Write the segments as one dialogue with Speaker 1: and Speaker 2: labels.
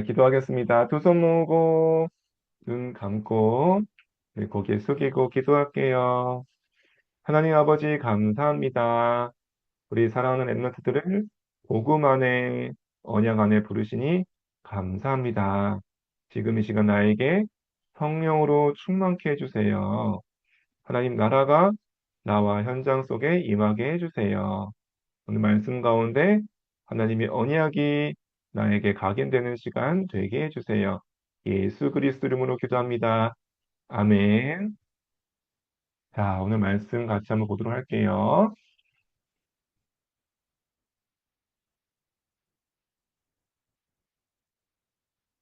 Speaker 1: 기도하겠습니다. 두 손 모으고, 눈 감고, 네, 고개 숙이고 기도할게요. 하나님 아버지, 감사합니다. 우리 사랑하는 엠너트들을 복음 안에, 언약 안에 부르시니 감사합니다. 지금 이 시간 나에게 성령으로 충만케 해주세요. 하나님 나라가 나와 현장 속에 임하게 해주세요. 오늘 말씀 가운데 하나님의 언약이 나에게 각인되는 시간 되게 해주세요. 예수 그리스도 이름으로 기도합니다. 아멘. 자, 오늘 말씀 같이 한번 보도록 할게요.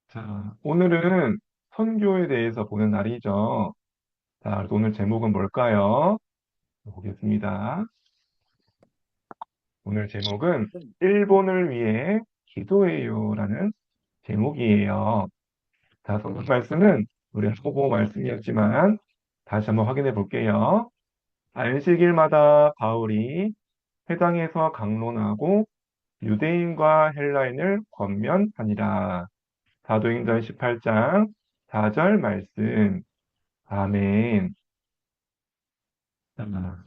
Speaker 1: 자, 오늘은 선교에 대해서 보는 날이죠. 자, 그래서 오늘 제목은 뭘까요? 보겠습니다. 오늘 제목은 일본을 위해 기도해요라는 제목이에요. 자, 오늘 말씀은 우리 초보 말씀이었지만 다시 한번 확인해 볼게요. 안식일마다 바울이 회당에서 강론하고 유대인과 헬라인을 권면하니라. 사도행전 18장 4절 말씀. 아멘.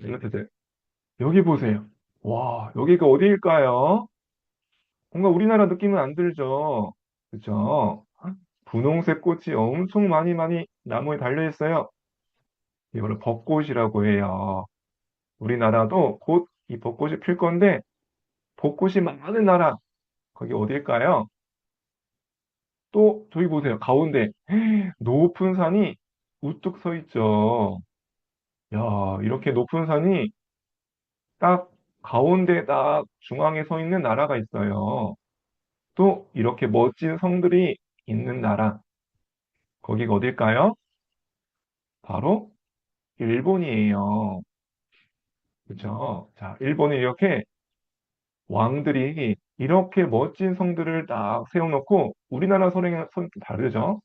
Speaker 1: 이것들 여기 보세요. 와, 여기가 어디일까요? 뭔가 우리나라 느낌은 안 들죠? 그죠? 분홍색 꽃이 엄청 많이 나무에 달려 있어요. 이걸 벚꽃이라고 해요. 우리나라도 곧 이 벚꽃이 필 건데, 벚꽃이 많은 나라, 거기 어딜까요? 또, 저기 보세요. 가운데, 높은 산이 우뚝 서 있죠. 야, 이렇게 높은 산이 딱 가운데 딱 중앙에 서 있는 나라가 있어요. 또, 이렇게 멋진 성들이 있는 나라, 거기가 어딜까요? 바로 일본이에요. 그렇죠? 자, 일본이 이렇게 왕들이 이렇게 멋진 성들을 딱 세워놓고 우리나라 성이랑 좀 다르죠?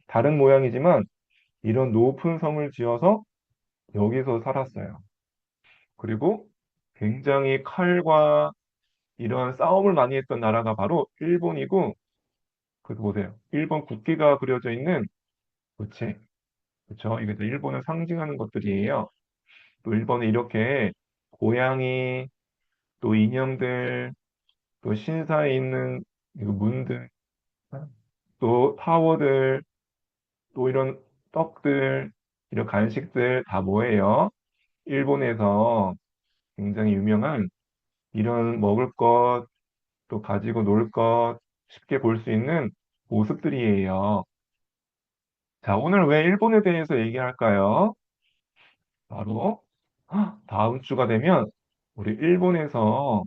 Speaker 1: 다른 모양이지만 이런 높은 성을 지어서 여기서 살았어요. 그리고 굉장히 칼과 이런 싸움을 많이 했던 나라가 바로 일본이고, 그 보세요. 일본 국기가 그려져 있는 부채. 그렇죠? 이게 또 일본을 상징하는 것들이에요. 또 일본에 이렇게 고양이, 또 인형들, 또 신사에 있는 이거 문들, 또 타워들, 또 이런 떡들, 이런 간식들 다 뭐예요? 일본에서 굉장히 유명한 이런 먹을 것, 또 가지고 놀 것, 쉽게 볼 수 있는 모습들이에요. 자, 오늘 왜 일본에 대해서 얘기할까요? 바로 다음 주가 되면 우리 일본에서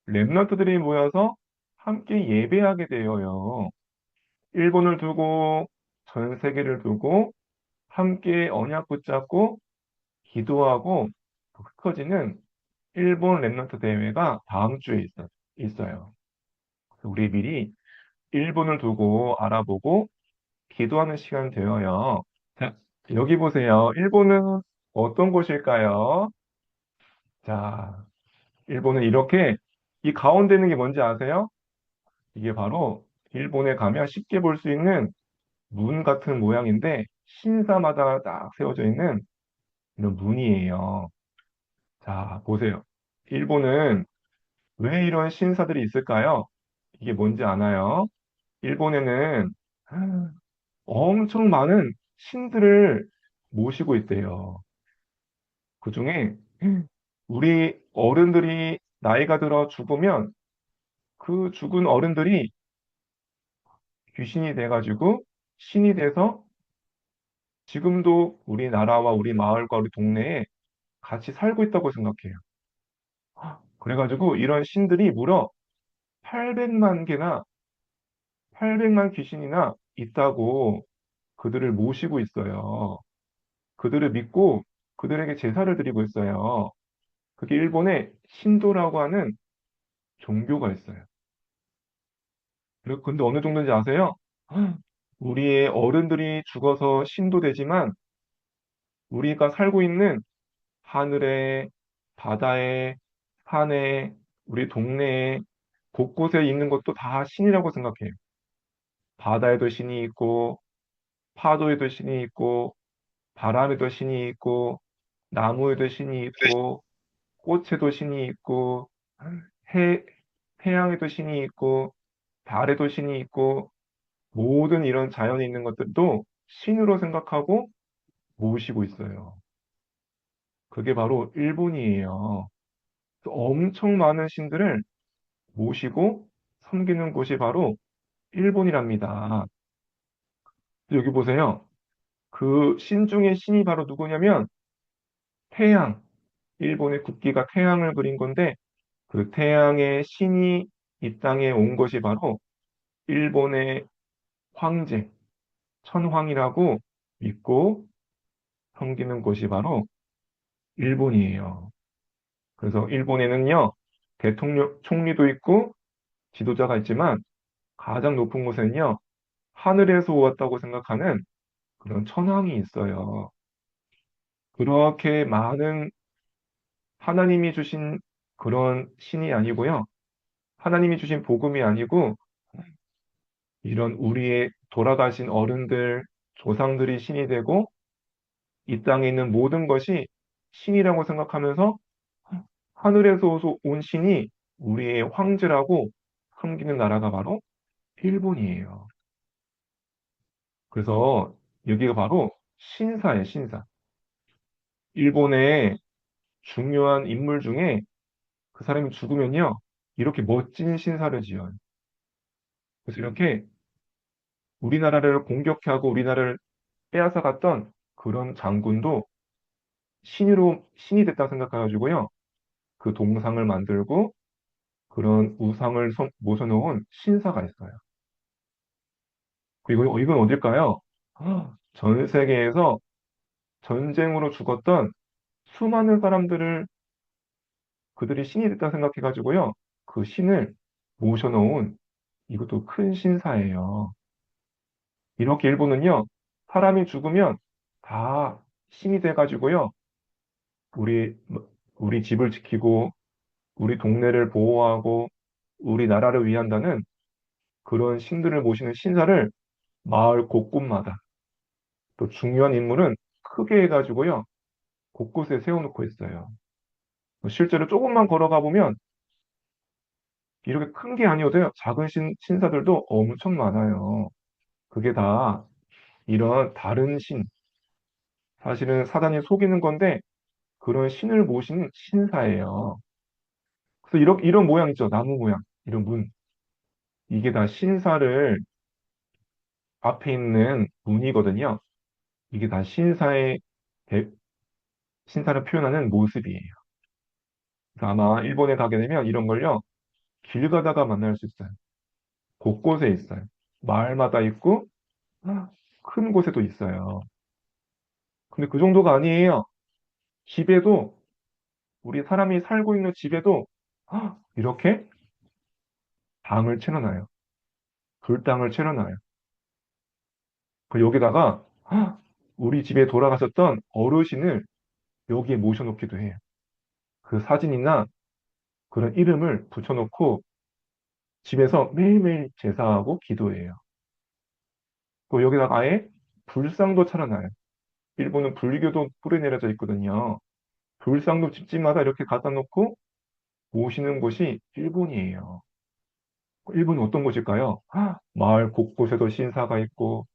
Speaker 1: 랩런트들이 모여서 함께 예배하게 되어요. 일본을 두고 전 세계를 두고 함께 언약 붙잡고 기도하고 더 커지는 일본 랩런트 대회가 다음 주에 있어요. 그래서 우리 미리 일본을 두고 알아보고 기도하는 시간 되어요. 자, 여기 보세요. 일본은 어떤 곳일까요? 자, 일본은 이렇게 이 가운데 있는 게 뭔지 아세요? 이게 바로 일본에 가면 쉽게 볼 수 있는 문 같은 모양인데 신사마다 딱 세워져 있는 이런 문이에요. 자, 보세요. 일본은 왜 이런 신사들이 있을까요? 이게 뭔지 아나요? 일본에는 엄청 많은 신들을 모시고 있대요. 그중에 우리 어른들이 나이가 들어 죽으면 그 죽은 어른들이 귀신이 돼가지고 신이 돼서 지금도 우리나라와 우리 마을과 우리 동네에 같이 살고 있다고 생각해요. 그래가지고 이런 신들이 무려 800만 개나 800만 귀신이나 있다고 그들을 모시고 있어요. 그들을 믿고 그들에게 제사를 드리고 있어요. 그게 일본에 신도라고 하는 종교가 있어요. 근데 어느 정도인지 아세요? 우리의 어른들이 죽어서 신도 되지만 우리가 살고 있는 하늘에, 바다에, 산에, 우리 동네에 곳곳에 있는 것도 다 신이라고 생각해요. 바다에도 신이 있고, 파도에도 신이 있고, 바람에도 신이 있고, 나무에도 신이 있고, 꽃에도 신이 있고, 해, 태양에도 신이 있고, 달에도 신이 있고, 모든 이런 자연에 있는 것들도 신으로 생각하고 모시고 있어요. 그게 바로 일본이에요. 엄청 많은 신들을 모시고 섬기는 곳이 바로 일본이랍니다. 여기 보세요. 그 신 중에 신이 바로 누구냐면 태양. 일본의 국기가 태양을 그린 건데 그 태양의 신이 이 땅에 온 것이 바로 일본의 황제, 천황이라고 믿고 섬기는 곳이 바로 일본이에요. 그래서 일본에는요, 대통령, 총리도 있고 지도자가 있지만 가장 높은 곳에는요, 하늘에서 왔다고 생각하는 그런 천황이 있어요. 그렇게 많은 하나님이 주신 그런 신이 아니고요. 하나님이 주신 복음이 아니고 이런 우리의 돌아가신 어른들, 조상들이 신이 되고 이 땅에 있는 모든 것이 신이라고 생각하면서 하늘에서 온 신이 우리의 황제라고 섬기는 나라가 바로 일본이에요. 그래서 여기가 바로 신사예요, 신사. 일본의 중요한 인물 중에 그 사람이 죽으면요, 이렇게 멋진 신사를 지어요. 그래서 이렇게 우리나라를 공격하고 우리나라를 빼앗아 갔던 그런 장군도 신이 됐다 생각해가지고요, 그 동상을 만들고 그런 우상을 모셔놓은 신사가 있어요. 그리고 이건 어딜까요? 전 세계에서 전쟁으로 죽었던 수많은 사람들을 그들이 신이 됐다 생각해가지고요. 그 신을 모셔놓은 이것도 큰 신사예요. 이렇게 일본은요, 사람이 죽으면 다 신이 돼가지고요, 우리, 우리 집을 지키고, 우리 동네를 보호하고, 우리 나라를 위한다는 그런 신들을 모시는 신사를 마을 곳곳마다 또 중요한 인물은 크게 해가지고요, 곳곳에 세워놓고 있어요. 실제로 조금만 걸어가 보면 이렇게 큰 게 아니어도요, 작은 신사들도 엄청 많아요. 그게 다 이런 다른 신, 사실은 사단이 속이는 건데 그런 신을 모시는 신사예요. 그래서 이런 모양 있죠. 나무 모양. 이런 문. 이게 다 신사를 앞에 있는 문이거든요. 이게 다 대- 신사를 표현하는 모습이에요. 그래서 아마 일본에 가게 되면 이런 걸요. 길 가다가 만날 수 있어요. 곳곳에 있어요. 마을마다 있고 큰 곳에도 있어요. 근데 그 정도가 아니에요. 집에도 우리 사람이 살고 있는 집에도 이렇게 방을 채워놔요. 불당을 채워놔요. 그 여기다가 우리 집에 돌아가셨던 어르신을 여기에 모셔놓기도 해요. 그 사진이나 그런 이름을 붙여놓고 집에서 매일매일 제사하고 기도해요. 또 여기다가 아예 불상도 차려놔요. 일본은 불교도 뿌리 내려져 있거든요. 불상도 집집마다 이렇게 갖다 놓고 모시는 곳이 일본이에요. 일본은 어떤 곳일까요? 마을 곳곳에도 신사가 있고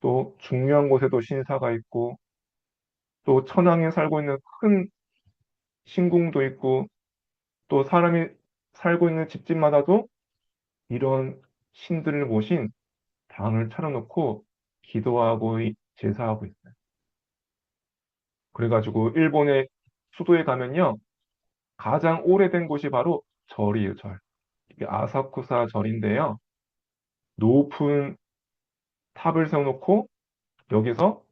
Speaker 1: 또 중요한 곳에도 신사가 있고 또 천황에 살고 있는 큰 신궁도 있고 또 사람이 살고 있는 집집마다도 이런 신들을 모신 당을 차려놓고 기도하고 제사하고 있어요. 그래가지고 일본의 수도에 가면요. 가장 오래된 곳이 바로 절이에요, 절. 이게 아사쿠사 절인데요. 높은 탑을 세워놓고 여기서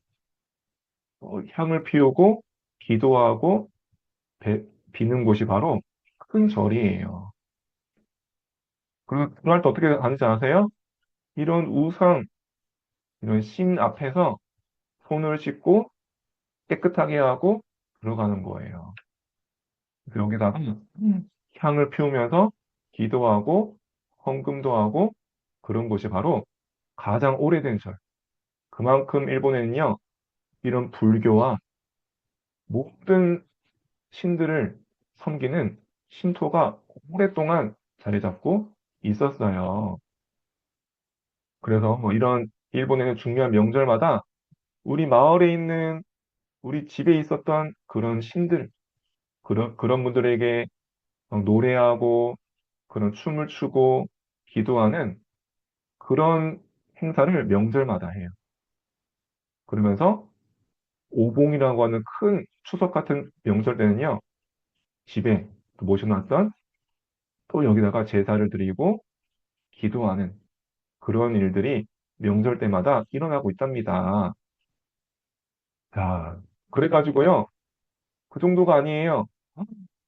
Speaker 1: 향을 피우고 기도하고 비는 곳이 바로 큰 절이에요. 그리고 그날 때 어떻게 하는지 아세요? 이런 우상, 이런 신 앞에서 손을 씻고 깨끗하게 하고 들어가는 거예요. 그래서 여기다가 향을 피우면서 기도하고 헌금도 하고 그런 곳이 바로 가장 오래된 절. 그만큼 일본에는요, 이런 불교와 모든 신들을 섬기는 신토가 오랫동안 자리 잡고 있었어요. 그래서 뭐 이런 일본에는 중요한 명절마다 우리 마을에 있는 우리 집에 있었던 그런 신들, 그런 분들에게 노래하고 그런 춤을 추고 기도하는 그런 행사를 명절마다 해요. 그러면서 오봉이라고 하는 큰 추석 같은 명절 때는요, 집에 또 모셔놨던 또 여기다가 제사를 드리고 기도하는 그런 일들이 명절 때마다 일어나고 있답니다. 자, 그래가지고요, 그 정도가 아니에요.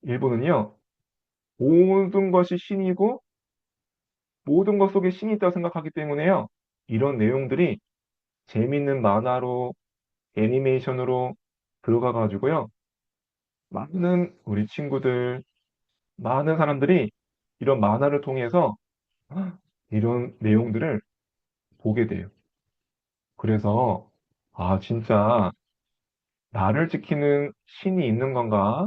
Speaker 1: 일본은요, 모든 것이 신이고 모든 것 속에 신이 있다고 생각하기 때문에요. 이런 내용들이 재밌는 만화로, 애니메이션으로 들어가가지고요. 많은 우리 친구들, 많은 사람들이 이런 만화를 통해서 이런 내용들을 보게 돼요. 그래서, 아, 진짜 나를 지키는 신이 있는 건가?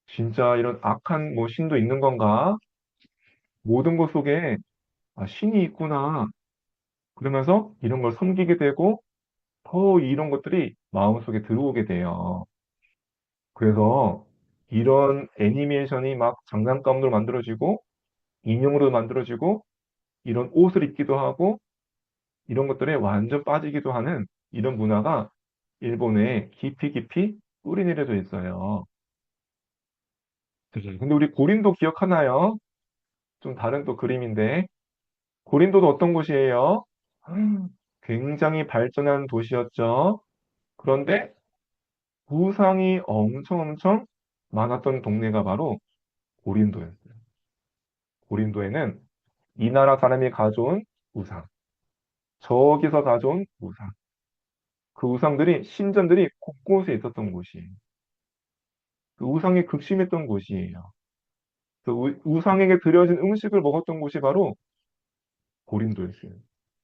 Speaker 1: 진짜 이런 악한 뭐 신도 있는 건가? 모든 것 속에 신이 있구나. 그러면서 이런 걸 섬기게 되고 더 이런 것들이 마음속에 들어오게 돼요. 그래서 이런 애니메이션이 막 장난감으로 만들어지고 인형으로 만들어지고 이런 옷을 입기도 하고 이런 것들에 완전 빠지기도 하는 이런 문화가 일본에 깊이 깊이 뿌리 내려져 있어요. 근데 우리 고린도 기억하나요? 좀 다른 또 그림인데 고린도도 어떤 곳이에요? 굉장히 발전한 도시였죠. 그런데 우상이 엄청 엄청 많았던 동네가 바로 고린도였어요. 고린도에는 이 나라 사람이 가져온 우상, 저기서 가져온 우상, 그 우상들이 신전들이 곳곳에 있었던 곳이에요. 그 우상이 극심했던 곳이에요. 그 우상에게 드려진 음식을 먹었던 곳이 바로 고린도였어요.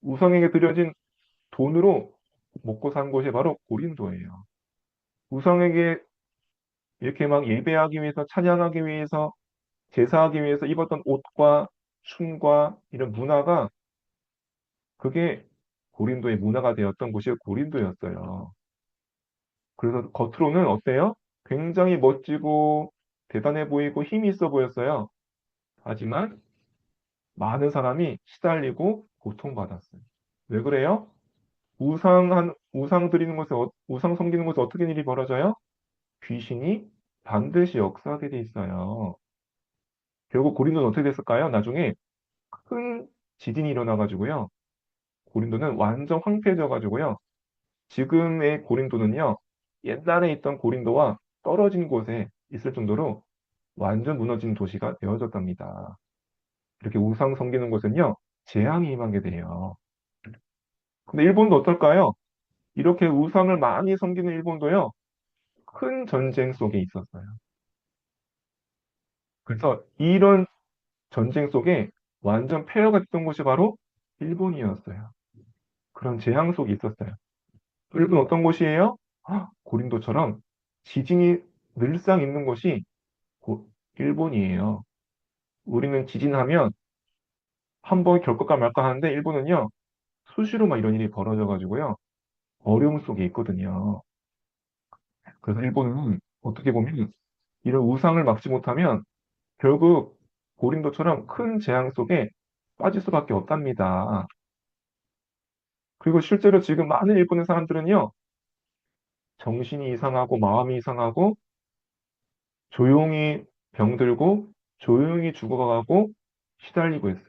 Speaker 1: 우상에게 드려진 돈으로 먹고 산 곳이 바로 고린도예요. 우상에게 이렇게 막 예배하기 위해서, 찬양하기 위해서, 제사하기 위해서 입었던 옷과 춤과 이런 문화가 그게 고린도의 문화가 되었던 곳이 고린도였어요. 그래서 겉으로는 어때요? 굉장히 멋지고 대단해 보이고 힘이 있어 보였어요. 하지만 많은 사람이 시달리고 고통받았어요. 왜 그래요? 우상 드리는 곳에, 우상 섬기는 곳에 어떻게 일이 벌어져요? 귀신이 반드시 역사하게 돼 있어요. 결국 고린도는 어떻게 됐을까요? 나중에 큰 지진이 일어나가지고요. 고린도는 완전 황폐해져가지고요. 지금의 고린도는요, 옛날에 있던 고린도와 떨어진 곳에 있을 정도로 완전 무너진 도시가 되어졌답니다. 이렇게 우상 섬기는 곳은요, 재앙이 임하게 돼요. 근데 일본도 어떨까요? 이렇게 우상을 많이 섬기는 일본도요, 큰 전쟁 속에 있었어요. 그래서 이런 전쟁 속에 완전 폐허가 됐던 곳이 바로 일본이었어요. 그런 재앙 속에 있었어요. 일본 어떤 곳이에요? 고린도처럼 지진이 늘상 있는 곳이 일본이에요. 우리는 지진하면 한 번 겪을까 말까 하는데 일본은요, 수시로 막 이런 일이 벌어져가지고요, 어려움 속에 있거든요. 그래서 일본은 어떻게 보면 이런 우상을 막지 못하면 결국 고린도처럼 큰 재앙 속에 빠질 수밖에 없답니다. 그리고 실제로 지금 많은 일본의 사람들은요, 정신이 이상하고 마음이 이상하고 조용히 병들고 조용히 죽어가고 시달리고 있어요.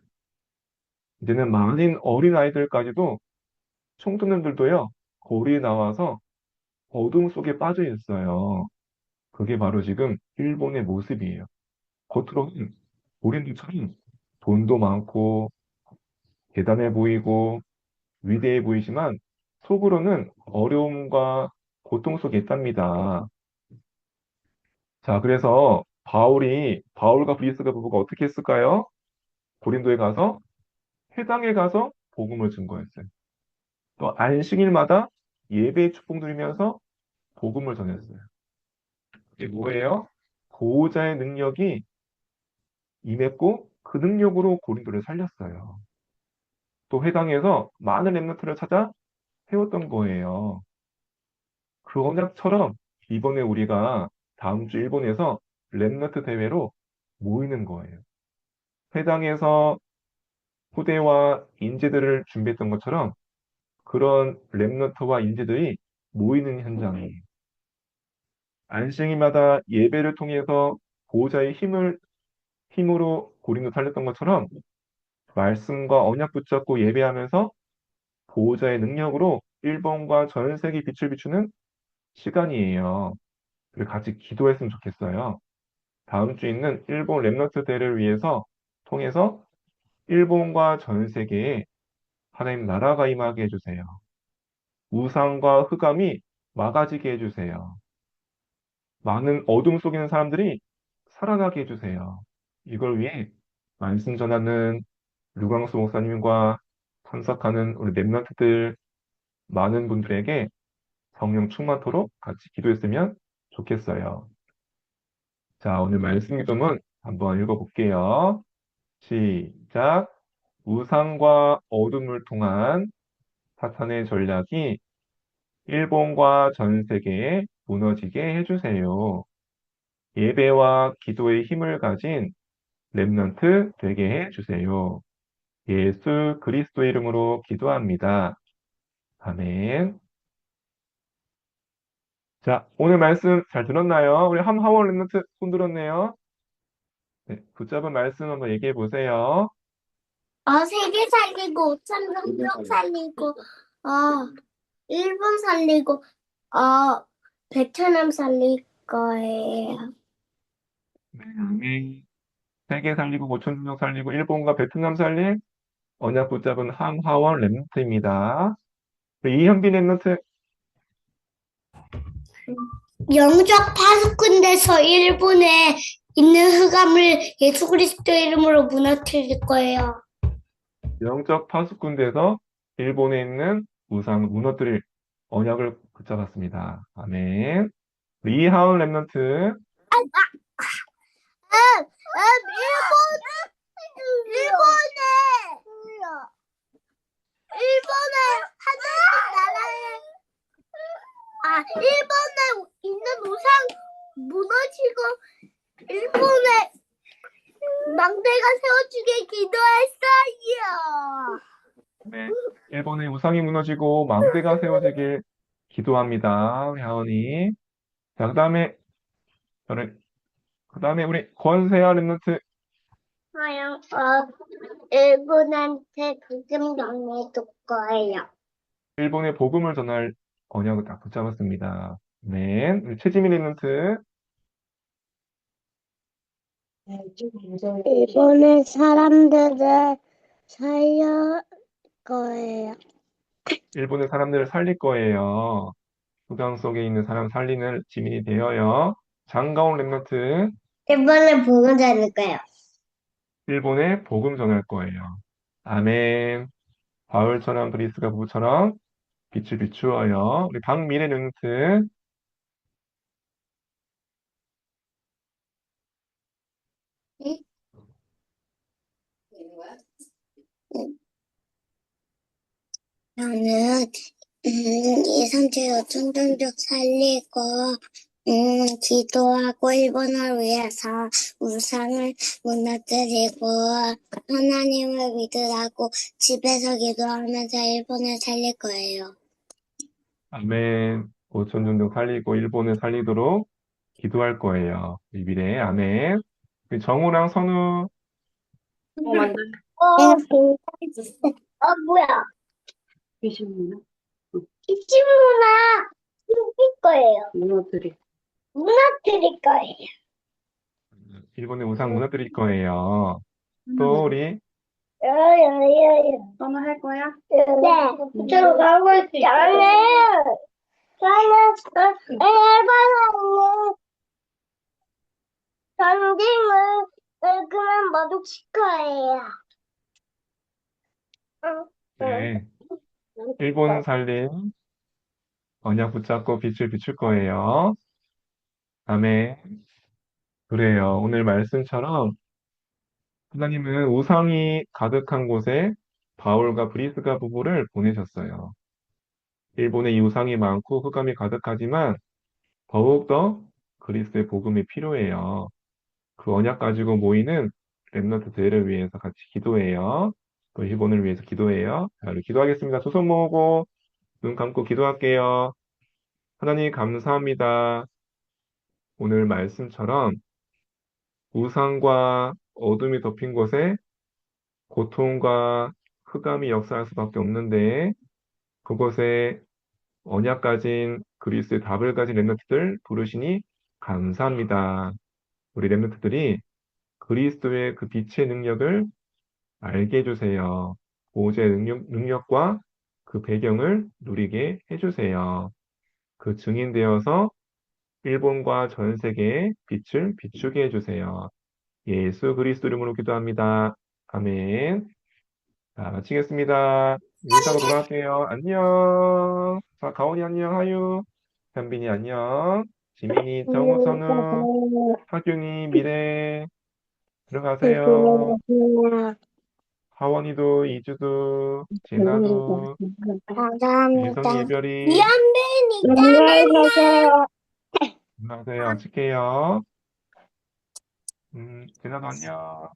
Speaker 1: 이제는 많은 어린 아이들까지도 청소년들도요, 거리에 나와서 어둠 속에 빠져 있어요. 그게 바로 지금 일본의 모습이에요. 겉으로는 고린도처럼 돈도 많고 대단해 보이고 위대해 보이지만 속으로는 어려움과 고통 속에 있답니다. 자, 그래서 바울과 브리스가 부부가 어떻게 했을까요? 고린도에 가서 회당에 가서 복음을 증거했어요. 또 안식일마다 예배의 축복 누리면서 복음을 전했어요. 이게 뭐예요? 보호자의 능력이 임했고 그 능력으로 고린도를 살렸어요. 또 회당에서 많은 렘넌트를 찾아 세웠던 거예요. 그 언약처럼 이번에 우리가 다음 주 일본에서 렘넌트 대회로 모이는 거예요. 회당에서 후대와 인재들을 준비했던 것처럼 그런 렘넌트와 인재들이 모이는 현장이에요. 안식일마다 예배를 통해서 보호자의 힘으로 고린도 살렸던 것처럼 말씀과 언약 붙잡고 예배하면서 보호자의 능력으로 일본과 전 세계 빛을 비추는 시간이에요. 그리고 같이 기도했으면 좋겠어요. 다음 주 있는 일본 렘넌트 대회를 위해서 통해서 일본과 전 세계에 하나님 나라가 임하게 해주세요. 우상과 흑암이 막아지게 해주세요. 많은 어둠 속에 있는 사람들이 살아나게 해주세요. 이걸 위해 말씀 전하는 류광수 목사님과 참석하는 우리 렘넌트들 많은 분들에게 성령 충만토록 같이 기도했으면 좋겠어요. 자, 오늘 말씀 기도문 한번 읽어볼게요. 시작. 우상과 어둠을 통한 사탄의 전략이 일본과 전 세계에 무너지게 해주세요. 예배와 기도의 힘을 가진 렘넌트 되게 해주세요. 예수 그리스도의 이름으로 기도합니다. 아멘. 자, 오늘 말씀 잘 들었나요? 우리 함하원 렘넌트 손 들었네요. 네, 붙잡은 말씀 한번 얘기해 보세요.
Speaker 2: 세계 살리고, 5천 종족 살리고, 일본 살리고, 베트남 살릴 거예요.
Speaker 1: 네, 아멘. 세계 살리고 고천 종족 살리고 일본과 베트남 살릴 언약 붙잡은 함하원 렘넌트입니다. 우리 이현빈 렘넌트
Speaker 2: 영적 파수꾼에서 일본에 있는 흑암을 예수 그리스도 이름으로 무너뜨릴 거예요.
Speaker 1: 영적 파수꾼대에서 일본에 있는 우상 무너뜨릴 언약을 붙잡았습니다. 아멘. 우리 이하은 렘넌트
Speaker 2: 일본에 하나님 나라에 일본에 있는 우상 무너지고 일본에 망대가 세워주게 기도했어요.
Speaker 1: 네, 일본의 우상이 무너지고 망대가 세워지길 기도합니다. 우리 하은이. 자, 그다음에 우리 권세아 렘넌트
Speaker 2: 일본한테 복음 전해줄 거예요.
Speaker 1: 일본에 복음을 전할 언약을 딱 붙잡았습니다. 네, 우리 최지민 렘넌트
Speaker 2: 일본의 사람들을 살릴 거예요.
Speaker 1: 일본의 사람들을 살릴 거예요. 수강 속에 있는 사람 살리는 지민이 되어요. 장가온 렘넌트
Speaker 2: 일본에 복음 전할 거예요.
Speaker 1: 일본에 복음 전할 거예요. 아멘. 바울처럼 브리스가 부부처럼 빛을 비추어요. 우리 박미래 렘넌트
Speaker 2: 나는 이삼체 요청종족 살리고 기도하고 일본을 위해서 우상을 무너뜨리고 하나님을 믿으라고 집에서 기도하면서 일본을 살릴 거예요.
Speaker 1: 아멘. 오천 종족 살리고 일본을 살리도록 기도할 거예요. 이 미래 아멘. 우리 정우랑 선우
Speaker 2: 뭐야?
Speaker 3: 계시는구나.
Speaker 2: 이 친구나 죽일 거예요.
Speaker 3: 문어들이.
Speaker 2: 무너뜨릴 거예요.
Speaker 1: 일본의 우상 무너뜨릴 거예요. 또 우리
Speaker 3: 너무 할 거야?
Speaker 2: 네, 저 가고 있잖아요. 저는 일본에 전쟁을 그만 모두 시켜요.
Speaker 1: 네. 일본 살림 언약 붙잡고 빛을 비출 거예요. 아멘. 그래요. 오늘 말씀처럼 하나님은 우상이 가득한 곳에 바울과 브리스가 부부를 보내셨어요. 일본에 이 우상이 많고 흑암이 가득하지만 더욱더 그리스도의 복음이 필요해요. 그 언약 가지고 모이는 렘넌트 대회를 위해서 같이 기도해요. 또 일본을 위해서 기도해요. 자, 우리 기도하겠습니다. 두 손 모으고 눈 감고 기도할게요. 하나님 감사합니다. 오늘 말씀처럼 우상과 어둠이 덮인 곳에 고통과 흑암이 역사할 수밖에 없는데 그곳에 언약 가진 그리스의 답을 가진 렘넌트들 부르시니 감사합니다. 우리 렘넌트들이 그리스도의 그 빛의 능력을 알게 해주세요. 보호자의 능력과 그 배경을 누리게 해주세요. 그 증인 되어서 일본과 전 세계에 빛을 비추게 해주세요. 예수 그리스도 이름으로 기도합니다. 아멘. 자, 마치겠습니다. 인사하고 돌아갈게요. 안녕. 자, 가온이 안녕. 하유. 현빈이 안녕. 지민이, 정우, 선우, 하균이, 미래. 들어가세요. 하원이도, 이주도, 제나도, 예성이,
Speaker 2: 감사합니다.
Speaker 1: 예별이.
Speaker 2: 연빈이 안녕히 가세요.
Speaker 1: 들어가세요. 칠게요. 제나도 안녕.